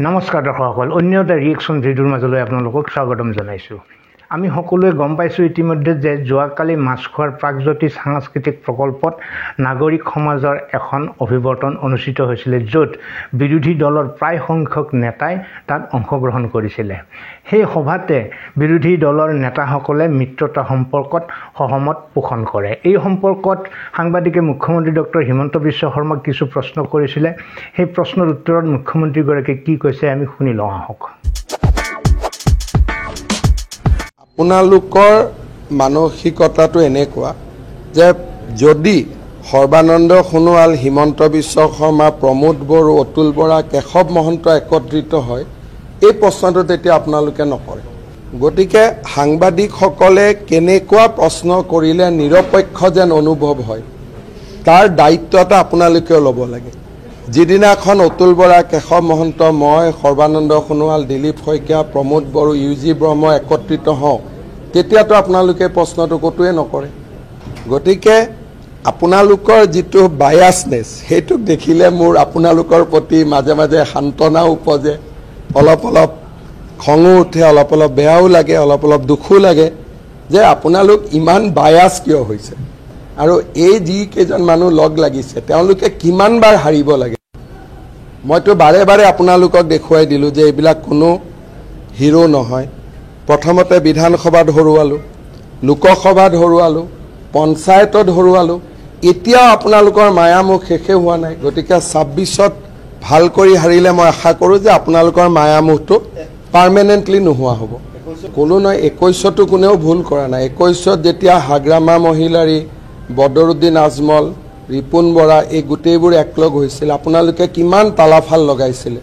নমস্কাৰ দৰ্শকসকল, অন্য এটা ৰিয়েকশ্যন ভিডিঅ'ৰ মাজলৈ আপোনালোকক স্বাগতম জনাইছোঁ। আমি সকলোৱে গম পাইছোঁ ইতিমধ্যে যে যোৱাকালি মাছখোৱাৰ প্ৰাগজ্যোতিষ সাংস্কৃতিক প্ৰকল্পত নাগৰিক সমাজৰ এখন অভিৱৰ্তন অনুষ্ঠিত হৈছিলে, য'ত বিৰোধী দলৰ প্ৰায় সংখ্যক নেতাই তাত অংশগ্ৰহণ কৰিছিলে। সেই সভাতে বিৰোধী দলৰ নেতাসকলে মিত্ৰতা সম্পৰ্কত সহমত পোষণ কৰে। এই সম্পৰ্কত সাংবাদিকে মুখ্যমন্ত্ৰী ডক্টৰ হিমন্ত বিশ্ব শৰ্মাক কিছু প্ৰশ্ন কৰিছিলে। সেই প্ৰশ্নৰ উত্তৰত মুখ্যমন্ত্ৰীগৰাকীয়ে কি কৈছে আমি শুনি লওঁ আহক। আপোনালোকৰ মানসিকতাটো এনেকুৱা যে যদি সৰ্বানন্দ সোণোৱাল, হিমন্ত বিশ্ব শৰ্মা, প্ৰমোদ বড়ো, অতুল বৰা, কেশৱ মহন্ত একত্ৰিত হয়, এই প্ৰশ্নটো তেতিয়া আপোনালোকে নকৰে। গতিকে সাংবাদিকসকলে কেনেকুৱা প্ৰশ্ন কৰিলে নিৰপেক্ষ যেন অনুভৱ হয়, তাৰ দায়িত্ব এটা আপোনালোকেও ল'ব লাগে। যিদিনাখন অতুল বৰা, কেশৱ মহন্ত, মই, সৰ্বানন্দ সোণোৱাল, দিলীপ শইকীয়া, প্ৰমোদ বড়ো, ইউ.জি. ব্ৰহ্ম একত্ৰিত হওঁ, তেতিয়াতো আপোনালোকে প্ৰশ্নটো ক'তোৱে নকৰে। গতিকে আপোনালোকৰ যিটো বায়াছনেছ, সেইটোক দেখিলে মোৰ আপোনালোকৰ প্ৰতি মাজে মাজে সান্তনাও উপজে, অলপ অলপ খঙো উঠে, অলপ অলপ বেয়াও লাগে, অলপ অলপ দুখো লাগে যে আপোনালোক ইমান বায়াছ কিয় হৈছে, আৰু এই যিকেইজন মানুহ লগ লাগিছে তেওঁলোকে কিমানবাৰ হাৰিব লাগে। মইতো বাৰে বাৰে আপোনালোকক দেখুৱাই দিলোঁ যে এইবিলাক কোনো হিৰো নহয়। প্ৰথমতে বিধানসভাত হৰুৱালোঁ, লোকসভাত হৰুৱালোঁ, পঞ্চায়তত হৰুৱালোঁ, এতিয়াও আপোনালোকৰ মায়ামোহ শেষে হোৱা নাই। গতিকে 26ত ভাল কৰি হাৰিলে মই আশা কৰোঁ যে আপোনালোকৰ মায়ামোহটো পাৰ্মানেণ্টলি নোহোৱা হ'ব। কোনো নহয়, 21তো কোনেও ভুল কৰা নাই। 21ত যেতিয়া হাগ্ৰামা মহিলাৰী, বদৰুদ্দিন আজমল, ৰিপুণ বৰা, এই গোটেইবোৰ একলগ হৈছিল, আপোনালোকে কিমান তালাফাল লগাইছিলে।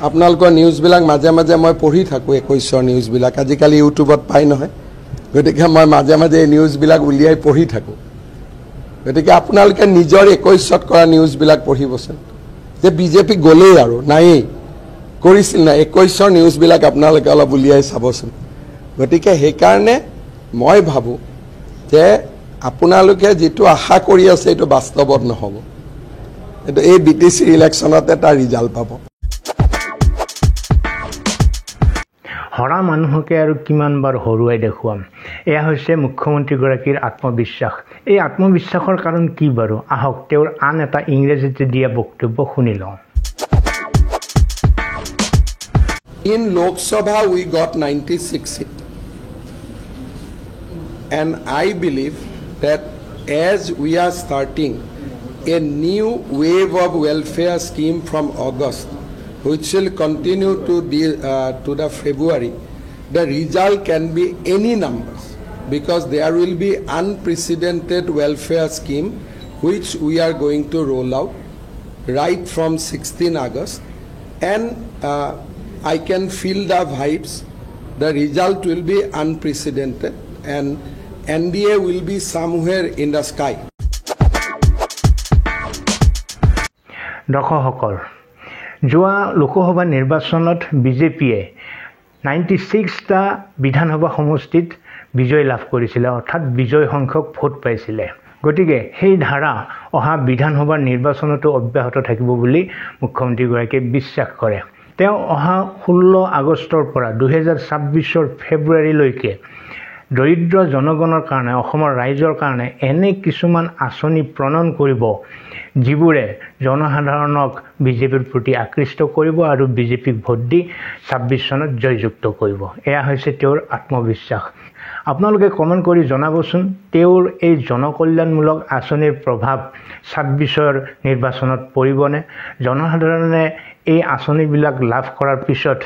আপোনালোকৰ নিউজবিলাক মাজে মাজে মই পঢ়ি থাকোঁ, 21ৰ নিউজবিলাক আজিকালি ইউটিউবত পাই নহয়। গতিকে মই মাজে মাজে এই নিউজবিলাক উলিয়াই পঢ়ি থাকোঁ। গতিকে আপোনালোকে নিজৰ 21ত কৰা নিউজবিলাক পঢ়িবচোন, যে বিজেপি গ'লেই আৰু নায়েই, কৰিছিল নাই, 21ৰ নিউজবিলাক আপোনালোকে অলপ উলিয়াই চাবচোন। গতিকে সেইকাৰণে মই ভাবোঁ যে আপোনালোকে যিটো আশা কৰি আছে এইটো বাস্তৱত নহ'ব। এইটো এই BTC ইলেকশ্যনতে এটা ৰিজাল্ট পাব। হৰা মানুহকে আৰু কিমানবাৰ হৰুৱাই দেখুৱাম, এয়া হৈছে মুখ্যমন্ত্ৰীগৰাকীৰ আত্মবিশ্বাস। এই আত্মবিশ্বাসৰ কাৰণ কি বাৰু? আহক তেওঁৰ আন এটা ইংৰাজীতে দিয়া বক্তব্য শুনি লওঁ। In Lok Sabha we got 96 seats, and I believe that as we are starting a new wave of welfare scheme from August, which will continue to the February, the result can be any numbers, because there will be unprecedented welfare scheme which we are going to roll out right from 16 August, and I can feel the vibes. The result will be unprecedented, and NDA will be somewhere in the sky. দৰ্শকসকল, যোৱা লোকসভা নিৰ্বাচনত বিজেপিয়ে 96টা বিধানসভা সমষ্টিত বিজয় লাভ কৰিছিলে, অৰ্থাৎ বিজয় সংখ্যক vote পাইছিলে। গতিকে সেই ধাৰা অহা বিধানসভাৰ নিৰ্বাচনতো অব্যাহত থাকিব বুলি মুখ্যমন্ত্ৰীগৰাকীয়ে বিশ্বাস কৰে। তেওঁ অহা 16 আগষ্টৰ পৰা 2026 ফেব্ৰুৱাৰীলৈকে দৰিদ্ৰ জনগণৰ কাৰণে, অসমৰ ৰাইজৰ কাৰণে এনে কিছুমান আঁচনি প্ৰণয়ন কৰিব যিবোৰে জনসাধাৰণক বিজেপিৰ প্ৰতি আকৃষ্ট কৰিব আৰু বিজেপিক ভোট দি 26 চনত জয়যুক্ত কৰিব। এয়া হৈছে তেওঁৰ আত্মবিশ্বাস। আপোনালোকে কমেণ্ট কৰি জনাবচোন, তেওঁৰ এই জনকল্যাণমূলক আঁচনিৰ প্ৰভাৱ 26ৰ নিৰ্বাচনত পৰিবনে? জনসাধাৰণে এই আঁচনিবিলাক লাভ কৰাৰ পিছত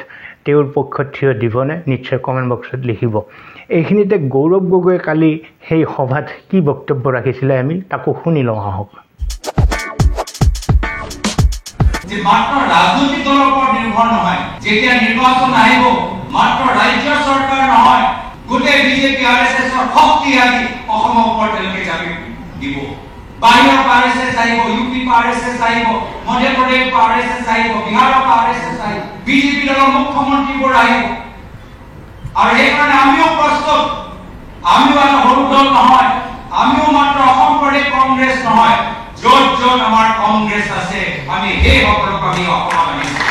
তেওঁৰ পক্ষত থিয় দিবনে? নিশ্চয় কমেণ্ট বক্সত লিখিব। এইখিনিতে গৌৰৱ গগৈয়ে কালি সেই সভাত কি বক্তব্য ৰাখিছিলে আমি তাকো শুনি লওঁ আহক। মাত্ৰ ৰাজনৈতিক দলৰ ওপৰত নিৰ্ভৰ নহয়, যেতিয়া নিৰ্বাচন আহিব মাত্ৰ ৰাজ্য চৰকাৰ নহয়, গোটেই বিজেপি RSSৰ শক্তিশালী অসমৰ ওপৰত তেওঁলোকে জাপি দিব। বাহিৰৰ RSS আহিব, UP RSS আহিব, মধ্যপ্ৰদেশ RSS আহিব, বিহাৰৰ RSS আহিব, বিজেপি দলৰ মুখ্যমন্ত্ৰীবোৰ আহিব। আৰু সেইকাৰণে আমিও প্ৰস্তুত, আমিও এটা সৰু দল নহয়, আমিও মাত্ৰ অসম প্ৰদেশ কংগ্ৰেছ নহয়, য'ত য'ত আমাৰ কংগ্ৰেছ আছে আমি সেই সকলক আমি অসম আনিছোঁ।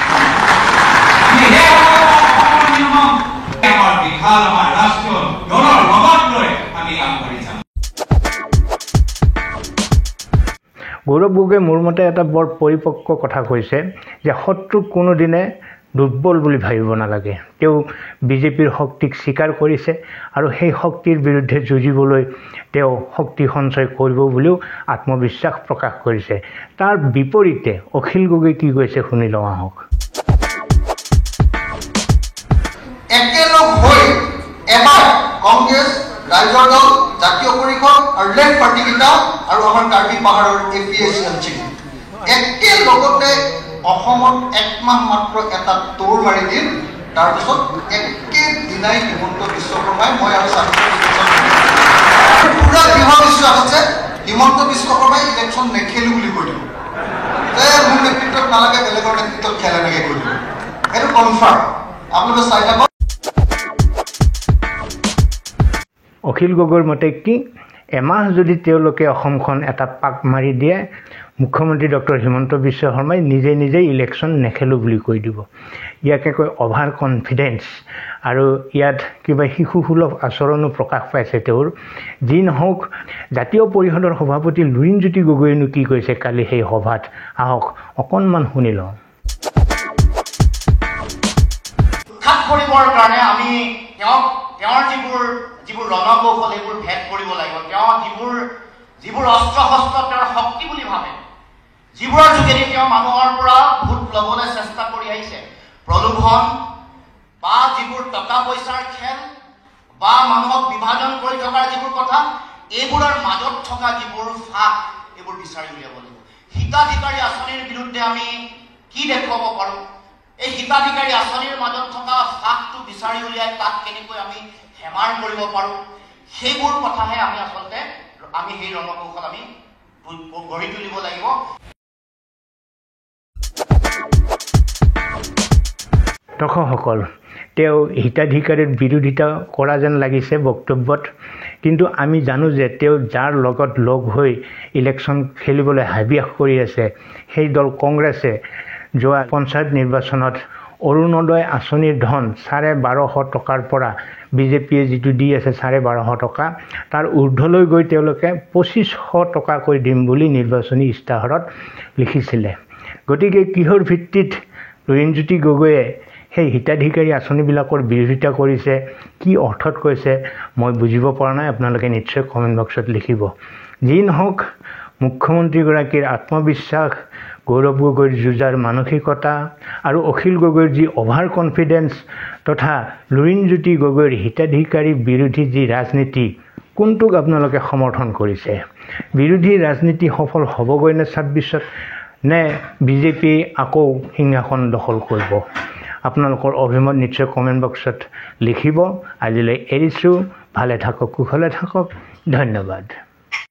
গৌৰৱ গগৈ মোৰ মতে এটা বৰ পৰিপক্ক কথা কৈছে যে শত্ৰুক কোনোদিনে দুৰ্বল বুলি ভাবিব নালাগে। তেওঁ বিজেপিৰ শক্তিক স্বীকাৰ কৰিছে আৰু সেই শক্তিৰ বিৰুদ্ধে যুঁজিবলৈ তেওঁ শক্তি সঞ্চয় কৰিব বুলিও আত্মবিশ্বাস প্ৰকাশ কৰিছে। তাৰ বিপৰীতে অখিল গগৈ কি কৈছে শুনি লওঁ আহক। একেলগ হৈ এবাৰ কংগ্ৰেছ, ৰাইজৰ দল, জাতীয় পৰিষদ আৰু লেফ্ট পাৰ্টিকেইটা আৰু আমাৰ কাৰ্বি পাহাৰৰ APSC একেলগতে অসমত একমাহ মাত্ৰ এটা তোৰ মাৰি দিল। তাৰপিছত একেদিনাই হিমন্ত বিশ্ব শৰ্মাই মই আৰু পুৰা দৃঢ় বিশ্বাস আছে হিমন্ত বিশ্ব শৰ্মাই ইলেকশ্যন নেখেলো বুলি কৈ দিব যে মোৰ নেতৃত্বত নালাগে বেলেগৰ নেতৃত্বত খেল এনেকৈ কৈ দিব। এইটো কনফাৰ্ম, আপোনালোকে চাই থাকক। অখিল গগৈৰ মতে কি এমাহ যদি তেওঁলোকে অসমখন এটা পাক মাৰি দিয়ে মুখ্যমন্ত্ৰী ডক্টৰ হিমন্ত বিশ্ব শৰ্মাই নিজে ইলেকশ্যন নেখেলোঁ বুলি কৈ দিব। ইয়াকে কয় অভাৰ কনফিডেন্স আৰু ইয়াত কিবা শিশুসুলভ আচৰণো প্ৰকাশ পাইছে তেওঁৰ। যি নহওক জাতীয় পৰিষদৰ সভাপতি লুৰিণজ্যোতি গগৈয়েনো কি কৈছে কালি সেই সভাত আহক অকণমান শুনি লওঁ। খাপ কৰিবৰ কাৰণে আমি তেওঁৰ যিবোৰ ৰণকৌশল সেইবোৰ ভেদ কৰিব লাগিব। তেওঁ যিবোৰ অস্ত্ৰ শস্ত্ৰ তেওঁৰ শক্তি বুলি ভাবে, যিবোৰৰ যোগেদি তেওঁ মানুহৰ পৰা ভোট ল'বলৈ চেষ্টা কৰি আহিছে, প্ৰলোভন বা যিবোৰ টকা পইচাৰ খেল বা মানুহক বিভাজন কৰি থকাৰ যিবোৰ কথা, এইবোৰৰ মাজত থকা যিবোৰ ফাঁক এইবোৰ বিচাৰি উলিয়াব লাগিব। হিতাধিকাৰী আঁচনিৰ বিৰুদ্ধে আমি কি দেখুৱাব পাৰোঁ, এই হিতাধিকাৰী আঁচনিৰ মাজত থকা ফাঁকটো বিচাৰি উলিয়াই তাক কেনেকৈ আমি হেমাৰ কৰিব পাৰোঁ, সেইবোৰ কথাহে আমি আচলতে সেই ৰণকৌশল আমি গঢ়ি তুলিব লাগিব। দৰ্শকসকল, তেওঁ হিতাধিকাৰীৰ বিৰোধিতা কৰা যেন লাগিছে বক্তব্যত, কিন্তু আমি জানো যে তেওঁ যাৰ লগত লগ হৈ ইলেকশ্যন খেলিবলৈ হাবিয়াস কৰি আছে সেই দল কংগ্ৰেছে যোৱা পঞ্চায়ত নিৰ্বাচনত অৰুণোদয় আঁচনিৰ ধন 1250 টকাৰ পৰা বিজেপিয়ে যিটো দি আছে 1250 টকা তাৰ ঊৰ্ধলৈ গৈ তেওঁলোকে 2500 টকাকৈ দিম বুলি নিৰ্বাচনী ইস্তাহাৰত লিখিছিলে। গতিকে কিহৰ ভিত্তিত লুৰিণজ্যোতি গগৈয়ে সেই হিতাধিকাৰী আঁচনিবিলাকৰ বিৰোধিতা কৰিছে, কি অৰ্থত কৈছে মই বুজিব পৰা নাই। আপোনালোকে নিশ্চয় কমেণ্ট বক্সত লিখিব। যি নহওক মুখ্যমন্ত্ৰীগৰাকীৰ আত্মবিশ্বাস, গৌৰৱ গগৈৰ যুঁজাৰ মানসিকতা আৰু অখিল গগৈৰ যি অভাৰ কনফিডেন্স তথা লুৰিণজ্যোতি গগৈৰ হিতাধিকাৰী বিৰোধী যি ৰাজনীতি, কোনটোক আপোনালোকে সমৰ্থন কৰিছে? বিৰোধী ৰাজনীতি সফল হ'বগৈ নে 26ত, নে বিজেপিয়ে আকৌ সিংহাসন দখল কৰিব? আপোনালোকৰ অভিমত নিশ্চয় কমেণ্ট বক্সত লিখিব। আজিলৈ এৰিছোঁ। ভালে থাকক, কুশলে থাকক। ধন্যবাদ।